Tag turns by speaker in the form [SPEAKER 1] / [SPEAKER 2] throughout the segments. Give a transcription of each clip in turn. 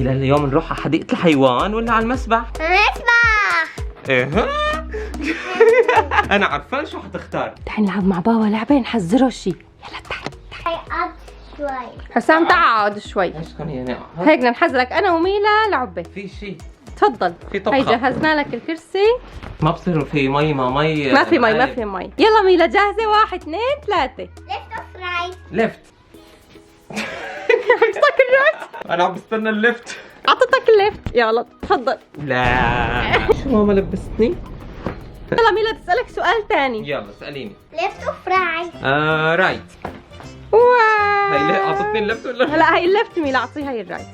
[SPEAKER 1] ميلا اليوم نروح على حديقة الحيوان ولا على المسبح؟
[SPEAKER 2] المسبح.
[SPEAKER 1] ايه انا عارفان شو حتختار.
[SPEAKER 3] تعي نلعب مع بابا لعبة نحذره شي. يلا تعي.
[SPEAKER 2] هيقعد شوي.
[SPEAKER 3] حسام تعال شوي.
[SPEAKER 1] ايش كان يعني؟
[SPEAKER 3] هيك بدنا نحذرك انا وميلا لعبة.
[SPEAKER 1] في شيء.
[SPEAKER 3] تفضل.
[SPEAKER 1] في طبخة.
[SPEAKER 3] هي جهزنا لك الكرسي.
[SPEAKER 1] ما بصير في مي
[SPEAKER 3] ما في مي ما في مي. يلا ميلا جاهزة؟ 1 2 3.
[SPEAKER 2] left or right.
[SPEAKER 1] ليفت.
[SPEAKER 3] عطتك الرايت.
[SPEAKER 1] انا عم بستنى الليفت.
[SPEAKER 3] عطتك الليفت. يلا تفضل.
[SPEAKER 1] لا شو ماما لبستني؟
[SPEAKER 3] يلا ميلا بسألك سؤال تاني.
[SPEAKER 1] يلا اسأليني.
[SPEAKER 2] left or right.
[SPEAKER 1] رايت.
[SPEAKER 3] واو.
[SPEAKER 1] هي ليه اعطتني الليفت ولا؟
[SPEAKER 3] هلا هي الليفت ميلا اعطيها هي الرايت.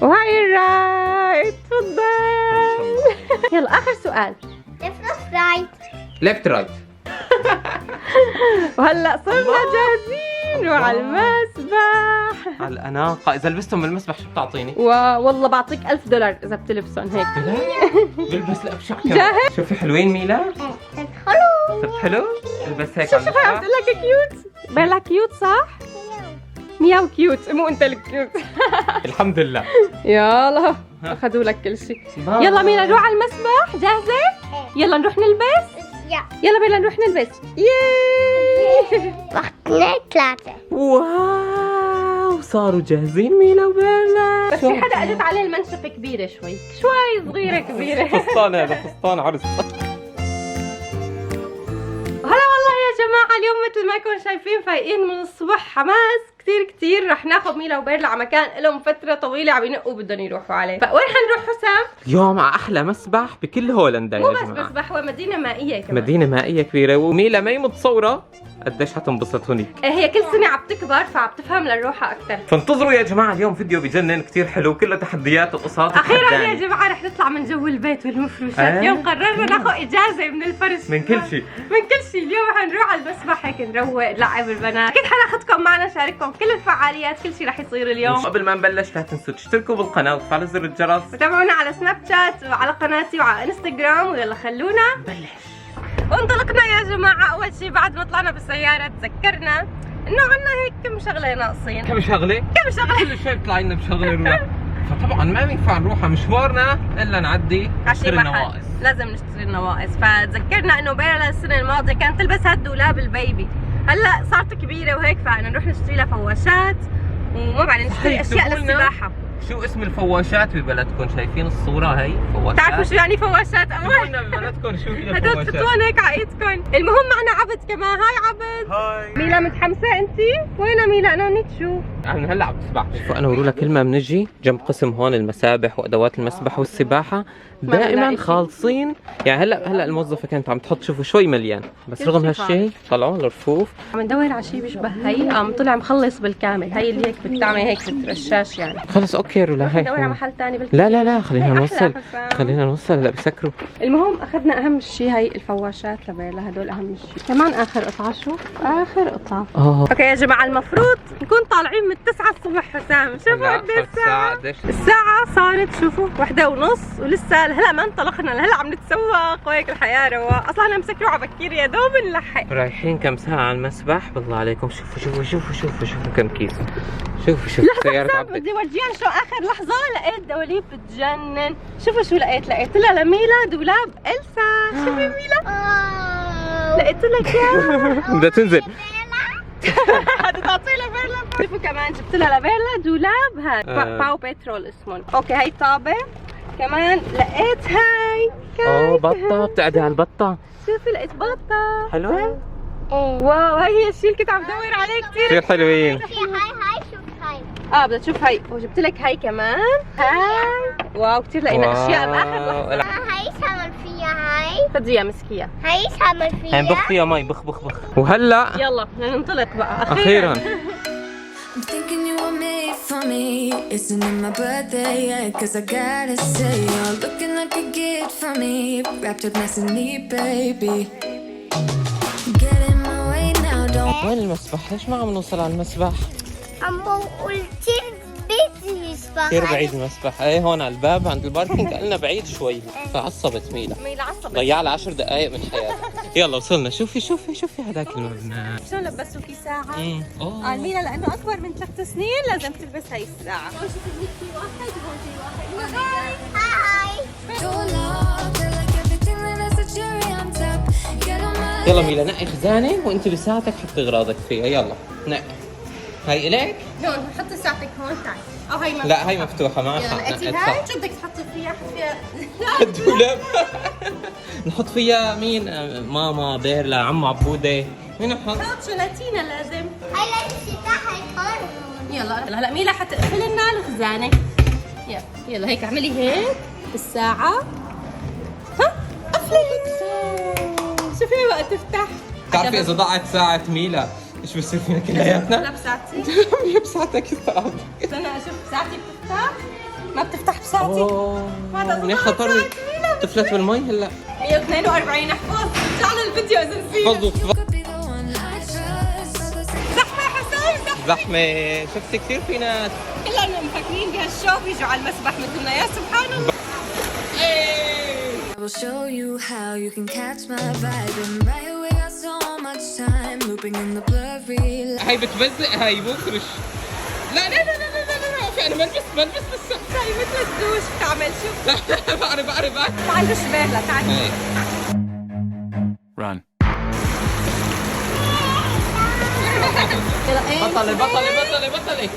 [SPEAKER 3] وهي الرايت. تفضل. يلا آخر سؤال.
[SPEAKER 2] left or right.
[SPEAKER 1] ليفت رايت.
[SPEAKER 3] وهلا صرنا جاهزين وعلى المسبح.
[SPEAKER 1] على الأناقة. إذا لبستهم بالمسبح شو بتعطيني؟
[SPEAKER 3] والله بعطيك $1000 إذا بتلبسهم هيك.
[SPEAKER 1] بلبس الأبشع كمان.
[SPEAKER 3] جاهز؟
[SPEAKER 1] شوفي حلوين ميلا؟
[SPEAKER 2] حلو.
[SPEAKER 1] صرت حلو؟ البس هيك
[SPEAKER 3] شوف شوف عم تقول لك كيوت. بيلا كيوت صح؟ مياو كيوت مو انت الكيوت.
[SPEAKER 1] الحمد لله.
[SPEAKER 3] يلا اخذوا لك كل شيء. يلا ميلا نروح على المسبح. جاهزة؟ يلا نروح نلبس. يلا بينا نروح نلبس. ياي.
[SPEAKER 2] 1 2 3.
[SPEAKER 1] واو صاروا جاهزين ميلا وبيلا.
[SPEAKER 3] بس في حدا اجت عليه المنشفة كبيرة شوي صغيرة كبيرة.
[SPEAKER 1] فستان هذا فستان عرس.
[SPEAKER 3] هلا والله يا جماعة اليوم مثل ما كنتم شايفين فايقين من الصبح حماس كتير. رح ناخذ ميلا وبيرلا على مكان لهم فترة طويلة عم ينقوا بدهم يروحوا عليه. فوين حنروح حسام؟
[SPEAKER 1] اليوم على أحلى مسبح بكل هولندا
[SPEAKER 3] مو
[SPEAKER 1] يا
[SPEAKER 3] بس
[SPEAKER 1] جماعة.
[SPEAKER 3] مسبح هو مدينة مائية كمان.
[SPEAKER 1] مدينة مائية كبيرة وميلا ما هي متصورة قديش حتنبسط هنيك.
[SPEAKER 3] هي كل سنة عم تكبر فعم تفهم للروحة أكثر.
[SPEAKER 1] فانتظروا يا جماعة اليوم فيديو بجنن كتير حلو كله تحديات وقصص.
[SPEAKER 3] أخيرا يا جماعة رح نطلع من جو البيت والمفروشات. اليوم قررنا ناخذ إجازة من الفرش.
[SPEAKER 1] من كل شيء. اليوم
[SPEAKER 3] حنروح على المسبح هيك نروق نلعب البنات. أكيد حناخذكم معنا نشارككم كل الفعاليات كل شيء رح يصير اليوم.
[SPEAKER 1] قبل ما نبلش لا تنسوا تشتركوا بالقناة وتفعلوا زر الجرس
[SPEAKER 3] وتابعونا على سناب شات وعلى قناتي وعلى انستغرام. ويلا خلونا
[SPEAKER 1] نبلش.
[SPEAKER 3] وانطلقنا يا جماعة. أول شيء بعد ما طلعنا بالسيارة تذكرنا إنه عنا هيك كم شغلة ناقصين.
[SPEAKER 1] كم شغلة؟ كل شوي بيطلع لنا بشغلة نروح. فطبعا ما ينفع نروح على مشوارنا إلا نعدي نشتري النواقص.
[SPEAKER 3] لازم نشتري النواقص. فتذكرنا إنه بيرلا السنة الماضية كانت تلبس هالدولاب البيبي. هلا صارت كبيرة وهيك فنروح نشتري لها فواشات وما بعدين نشتري أشياء للسباحة.
[SPEAKER 1] شو اسم الفواشات ببلدكم؟ شايفين الصورة هي؟ فواشات.
[SPEAKER 3] بتعرفوا شو يعني فواشات أول؟
[SPEAKER 1] قلنا ببلدكم شو هي
[SPEAKER 3] هدول
[SPEAKER 1] الفواشات؟
[SPEAKER 3] تحطوهم هيك على ايدكم. المهم معنا عبد كمان. هاي عبد.
[SPEAKER 1] هاي.
[SPEAKER 3] ميلا متحمسة انتي؟ وينها ميلا؟ انا ونيت شو؟
[SPEAKER 1] يعني هلا عم تسبح. شوفوا انا ورولا كل ما بنجي جنب قسم هون المسابح وادوات المسبح والسباحة دائما خالصين. يعني هلا الموظفة كانت عم تحط شوفوا شوي مليان بس رغم هالشيء طلعوا الرفوف.
[SPEAKER 3] عم ندور على شيء بيشبه هي. طلع مخلص بالكامل. هي اللي هيك بتعمل هيك بترشاش يعني.
[SPEAKER 1] خلص اوكي رولا هي.
[SPEAKER 3] ندور على محل ثاني بالكامل.
[SPEAKER 1] لا خلينا نوصل هلا بسكروا.
[SPEAKER 3] المهم اخذنا اهم شيء هي الفواشات لبيرلا. هدول اهم شيء. كمان اخر قطعة. شوف اخر قطعة. اوكي يا جماعة المفروض نكون طالعين من 9 الصبح. حسام شوفوا قديش الساعة صارت. شوفوا 1:30 ولسه هلا ما انطلقنا. هلا عم نتسوق وهيك الحياة رواق. اصلا انا مسكروا على بكير يا دوب نلحق.
[SPEAKER 1] رايحين كم ساعة على المسبح بالله عليكم. شوفوا كم كيس. شوفوا سيارة عبد.
[SPEAKER 3] بدي اورجيهم شو اخر لحظة لقيت دواليب بتجنن. شوفوا شو لقيت لها لميلا دولاب إلسا. شوفي ميلا لقيت لك اياه.
[SPEAKER 1] بدها تنزل.
[SPEAKER 3] هذا تعطيه لبيرلا. شوفوا كمان جبت لها لبيرلا دولاب هاد باو بترول اسمهم. اوكي هي طابة كمان لقيت. هاي
[SPEAKER 1] بطة. بتقعدي على البطة.
[SPEAKER 3] شوفي لقيت بطة
[SPEAKER 1] حلوة.
[SPEAKER 3] واو هي الشيء اللي كنت عم دور عليه كثير
[SPEAKER 1] حلوين.
[SPEAKER 2] هاي شوف هاي.
[SPEAKER 3] بدها تشوف هاي. وجبت لك هاي كمان. هاي واو كثير لقينا اشياء باخر لحظة.
[SPEAKER 2] هاي ايش عمل فيها هاي؟
[SPEAKER 3] فضيها مسكيها.
[SPEAKER 2] هاي ايش عمل فيها؟
[SPEAKER 1] بخ فيها مي بخ. وهلا
[SPEAKER 3] يلا بدنا ننطلق بقى
[SPEAKER 1] اخيرا.
[SPEAKER 4] I'm thinking you were made for me. Isn't it my birthday yet? Cause I gotta say, you're looking like a gift for me. Wrapped up nice and neat, baby. Get in my way now, don't.
[SPEAKER 1] وين المسبح؟ ليش ما عم نوصل على المسبح؟
[SPEAKER 2] أمو قلت البيت المسبح.
[SPEAKER 1] كثير بعيد المسبح. ايه هون على الباب عند الباركينج. قالنا بعيد شوي فعصبت ميلا.
[SPEAKER 3] ميلا عصبت.
[SPEAKER 1] ضيع لها 10 دقائق من حياتها. يلا وصلنا. شوفي هذاك المبنى.
[SPEAKER 3] شلون لبسوكي ساعة؟
[SPEAKER 1] اوه
[SPEAKER 3] قال ميلا لأنه أكبر من 3 سنين لازم تلبس هاي الساعة.
[SPEAKER 2] هاي.
[SPEAKER 4] Your love, feel like everything that has a cherry on top. Get on my
[SPEAKER 1] يلا ميلا نقي خزانة وانت بساعتك حطي اغراضك فيها. يلا نقي. هاي الك؟
[SPEAKER 3] هون حطي ساعتك هون تعي. أو هاي مفتوحة.
[SPEAKER 1] لا هاي مفتوحة ما
[SPEAKER 3] يلا
[SPEAKER 1] حق
[SPEAKER 3] لقيتي
[SPEAKER 1] نقيت
[SPEAKER 3] هاي؟
[SPEAKER 1] صح.
[SPEAKER 3] شو بدك تحطي فيها؟ حط فيها
[SPEAKER 1] الدولاب. نحط فيها مين؟ ماما، بيرلا، عمو عبودة. مين نحط؟
[SPEAKER 3] حط جيلاتينا لازم.
[SPEAKER 2] هاي لازم تفتحها يكون.
[SPEAKER 3] يلا هلا ميلا حتقفل لنا الخزانة. يلا هيك اعملي هيك الساعة. ها قفلي. شوفي وقت تفتح.
[SPEAKER 1] بتعرفي إذا ضاعت ساعة ميلا إيش بصير فينا كلياتنا؟
[SPEAKER 3] لا بساعتي.
[SPEAKER 1] بساعتك استعد.
[SPEAKER 3] استنى اشوف ساعتي بتفتح. ما بتفتح بساعتي.
[SPEAKER 1] اوه
[SPEAKER 3] هذا
[SPEAKER 1] منيح خطرني. طفلت بالمي هلا.
[SPEAKER 3] 142 احفظ. رجعنا الفيديو اذا نسينا.
[SPEAKER 1] فضوا
[SPEAKER 4] could be the one I trust.
[SPEAKER 3] زحمة يا حسام زحمة.
[SPEAKER 1] زحمة. شفتي كثير في ناس.
[SPEAKER 3] كلنا مفكرين بهالشو بيجوا على المسبح مثلنا يا سبحان الله.
[SPEAKER 4] I will show you how you can catch my vibe. And right away, I got so much time looping in the blurry light.
[SPEAKER 1] هاي بتبزق هاي بفرش. لا انا بلبس لسه.
[SPEAKER 3] هاي مثل الدوش بتعمل شو؟
[SPEAKER 1] لا بعرف
[SPEAKER 3] تعال نشبه لها تعال.
[SPEAKER 1] هاي.
[SPEAKER 5] Run.
[SPEAKER 3] يلا ايه
[SPEAKER 1] بطلي.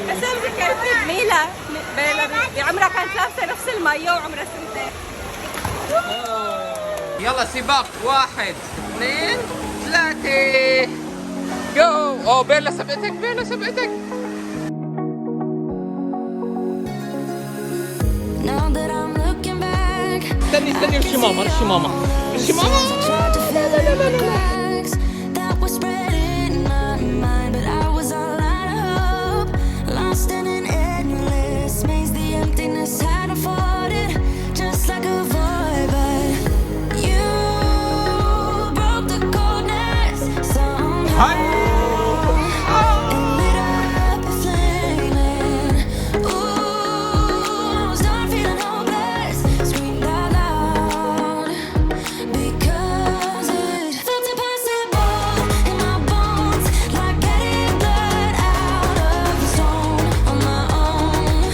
[SPEAKER 3] حسام ذكرت ميلا بعمرها كانت لابسه نفس المايو وعمرها سنتين.
[SPEAKER 1] يلا سباق 1 2 3 جو. اوه بيرلا سبقتك.
[SPEAKER 4] Now that I'm looking back,
[SPEAKER 1] استني رشي ماما.
[SPEAKER 4] tried to fill in the cracks that were spreading in my mind, but I was all out of hope, lost in an endless maze. The emptiness had unfolded just like a void, but you broke the coldness somehow. And lit up a flame, and ooh, I was done feeling hopeless. Screamed out loud because it felt impossible in my bones, like getting blood out of the stone on my own.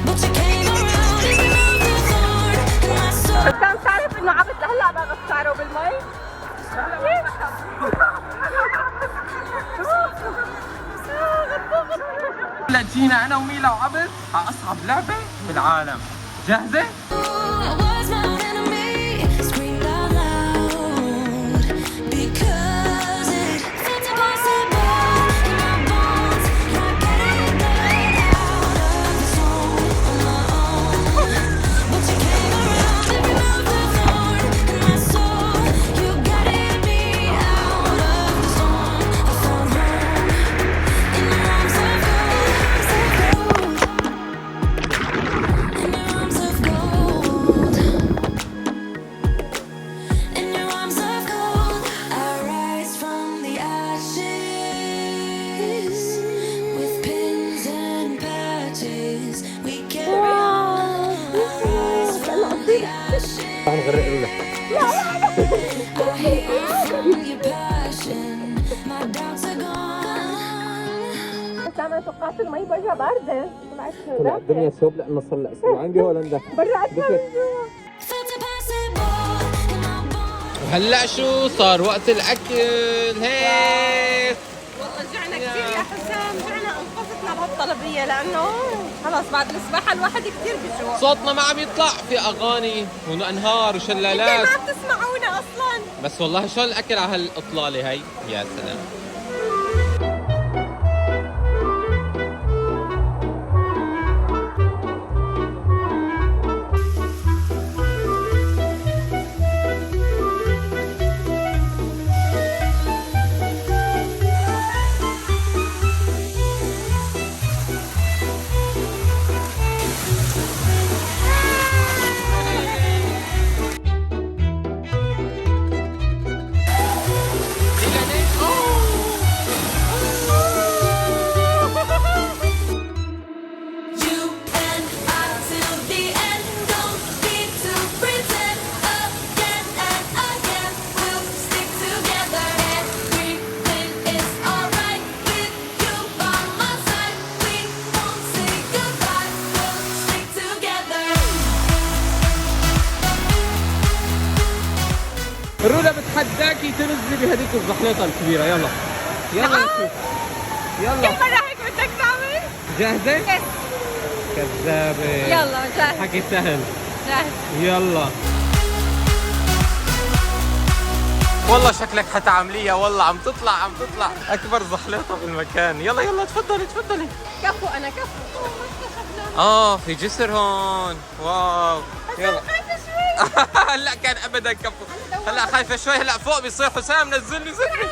[SPEAKER 4] But you came around and removed the thorn in my soul.
[SPEAKER 3] حسام تعرف انه عبد لهلا ضاغط شعره بالمي؟
[SPEAKER 1] لا جينا انا وميلا وعبد على اصعب لعبة بالعالم. جاهزة؟
[SPEAKER 4] I was my own enemy, screamed out loud because it felt impossible in my bones, like getting blood out of the stone on my own. But you came around and removed the thorn in my soul. You guided me out of the storm. I found home in your arms of gold, in your arms of gold. In your arms of gold, I rise from the ashes. With pins and patches, we carry on. I rise from the ashes. I hear from your passion. My doubts are gone.
[SPEAKER 3] حسام انا توقعت المي برا باردة. طلعت
[SPEAKER 1] لا الدنيا سوب لانه صار لها اسبوعين بهولندا.
[SPEAKER 3] برا أكثر.
[SPEAKER 4] Felt impossible in my bones.
[SPEAKER 1] وهلا شو صار وقت الاكل هيك.
[SPEAKER 3] والله جعنا كثير يا حسام. جعنا انقذتنا بهالطلبية لأنه خلص بعد السباحة الواحد كثير بجوع.
[SPEAKER 1] صوتنا ما عم يطلع في اغاني وانهار
[SPEAKER 3] انتوا
[SPEAKER 1] وشلالات.
[SPEAKER 3] ما بتسمعونا أصلا.
[SPEAKER 1] بس والله شو الاكل على هالاطلاله هي. يا سلام. رولا بتحداكي تنزلي بهذيك الزحليطه الكبيره. يلا يلا نشوف. يلا
[SPEAKER 3] كل مرة هيك بدك تعمل؟
[SPEAKER 1] جاهزه؟
[SPEAKER 3] يس.
[SPEAKER 1] كذابه.
[SPEAKER 3] يلا جاهز.
[SPEAKER 1] حكي سهل.
[SPEAKER 3] جاهز.
[SPEAKER 1] يلا والله شكلك حتعمليها. والله عم تطلع اكبر زحليطه بالمكان. يلا يلا تفضلي تفضلي.
[SPEAKER 3] كفو انا كفو.
[SPEAKER 1] في جسر هون. واو يلا. هلا كان ابدا كفو. هلا خايفه شوي. هلا فوق بيصير حسام نزلني زلني.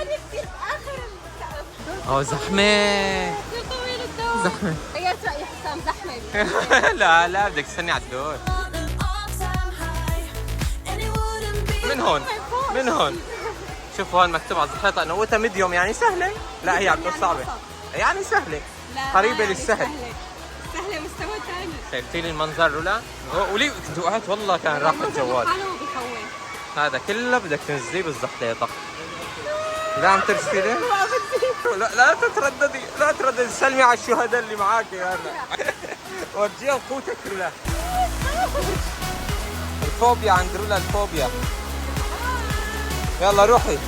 [SPEAKER 1] زحمه.
[SPEAKER 3] طويل الدور.
[SPEAKER 1] زحمه.
[SPEAKER 3] غيرت رأيي حسام زحمة.
[SPEAKER 1] لا لا بدك تستني على الدور. من هون شوف هون مكتوب على الزحليطه انه قوتها ميديوم يعني سهله. لا هي عم تكون صعبه يعني سهله. قريبه للسهل.
[SPEAKER 3] سهلة مستوى ثاني.
[SPEAKER 1] شايفتي لي المنظر رولا؟ ولي كنت وقعت والله كان راح الجوال. هذا كله بدك تنزليه بالزحليطه. لا عم ترسلي؟ لا تترددي. لا ترددي. سلمي على الشهداء اللي معك هلا. ورجيها قوتك رولا. الفوبيا عند رولا الفوبيا. يلا روحي.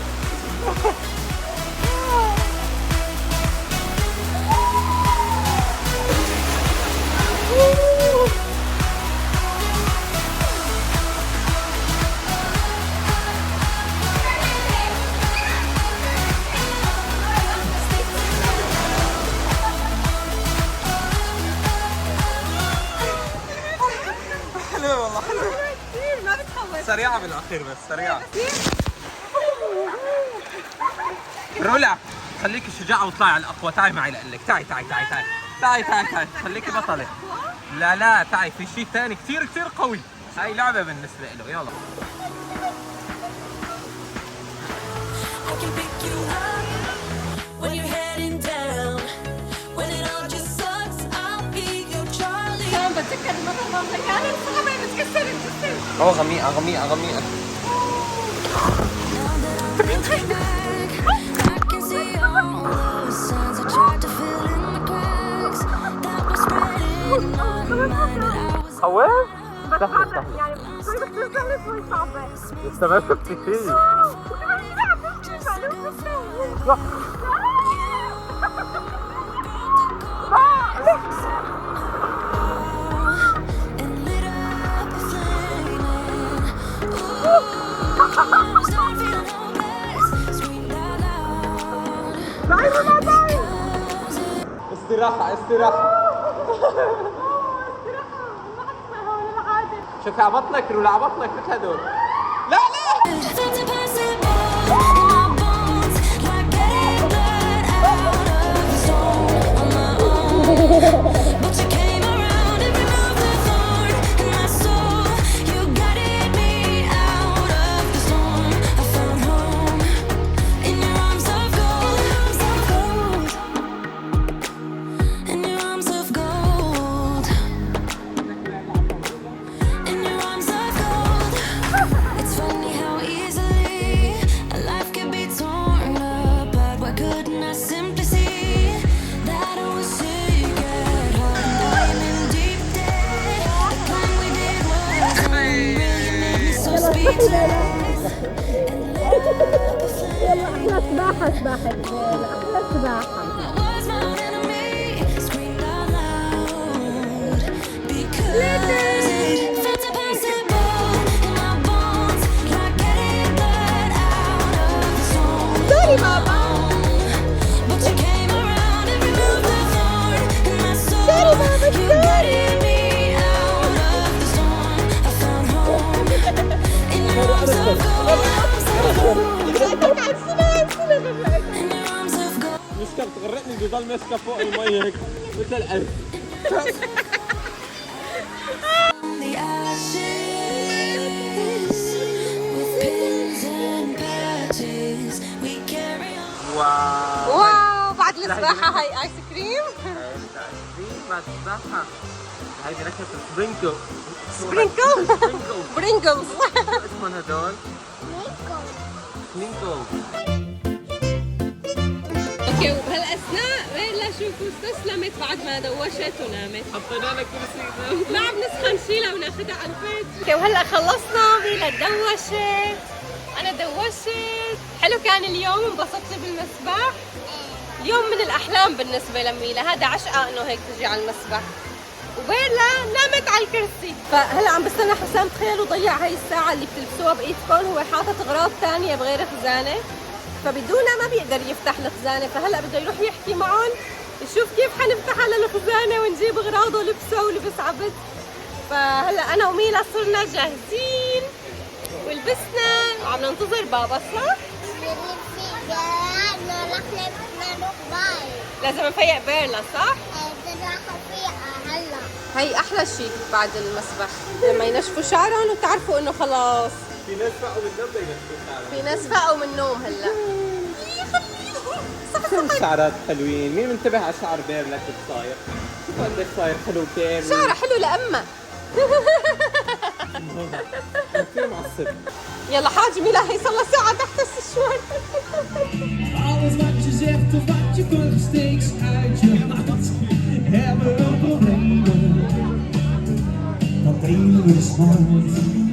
[SPEAKER 1] حلوة والله حلوة.
[SPEAKER 3] كثير ما بتخوف.
[SPEAKER 1] سريعة بالاخير بس سريعة. رولا خليكي شجاعة واطلعي على الأقوى. تعي معي لقلك. تعي خليكي بطلة. لا تعي في شيء ثاني كثير قوي. هاي لعبة بالنسبة له. يلا
[SPEAKER 3] كمان بتذكر المرة كانت صعبة بتكسر الجسر.
[SPEAKER 1] غميقة. خوف؟
[SPEAKER 3] بس هذا يعني شوي بتنزل شوي صعبة.
[SPEAKER 1] لسه ما شفتي شيء. استراحة. شوفي على بطنك رولا. على بطنك مثل هدول. لا مسكة بتغرقني. بضل ماسكة فوق المي هيك مثل القلب.
[SPEAKER 3] واو بعد السباحة هاي ايس كريم.
[SPEAKER 1] بعد السباحة هاي بنكهة السبرينكل.
[SPEAKER 3] برينجلز.
[SPEAKER 1] اسمهم هدول؟ سبرينكل.
[SPEAKER 3] اوكي وبهالاثناء ليلى شوفوا استسلمت بعد ما دوشت ونامت.
[SPEAKER 1] حطينا لها كرسي.
[SPEAKER 3] ما عم نسخن شيلها وناخذها على البيت. اوكي وهلا خلصنا. ليلى دوشت انا دوشت. حلو كان اليوم، انبسطتي بالمسبح. اليوم من الاحلام بالنسبه لميلا، هذا عشقها انه هيك تجي على المسبح. وبيرلا نامت على الكرسي. فهلا عم بستنى حسام، تخيلوا ضيع هاي الساعه اللي بتلبسوها بايدكم، هو حاطط اغراض ثانيه بغير خزانه، فبدونها ما بيقدر يفتح الخزانه، فهلا بده يروح يحكي معهم يشوف كيف حنفتح على الخزانه ونجيب اغراضه ولبسه ولبس عبد. فهلا انا وميلا صرنا جاهزين ولبسنا وعم ننتظر بابا، صح؟ لازم نفيق بيرلا، صح؟ هي احلى شيء بعد المسبح لما ينشفوا شعرهم وتعرفوا انه خلاص.
[SPEAKER 1] في ناس فقوا من النوم بينشفوا شعرهم.
[SPEAKER 3] في ناس فقوا من النوم هلا.
[SPEAKER 1] شو شعرات حلوين، مين منتبه على شعر بيرلا كيف صاير؟ شوفوا قديش صاير حلو كامل.
[SPEAKER 3] شعرها حلو لأمه.
[SPEAKER 1] كثير معصب.
[SPEAKER 3] يلا حاج ميلا، هي صار لها ساعة تحت السشوار.
[SPEAKER 5] Alles wat je zegt of wat je kunt steeds uit je hart hebben we problemen. Dat ene is nooit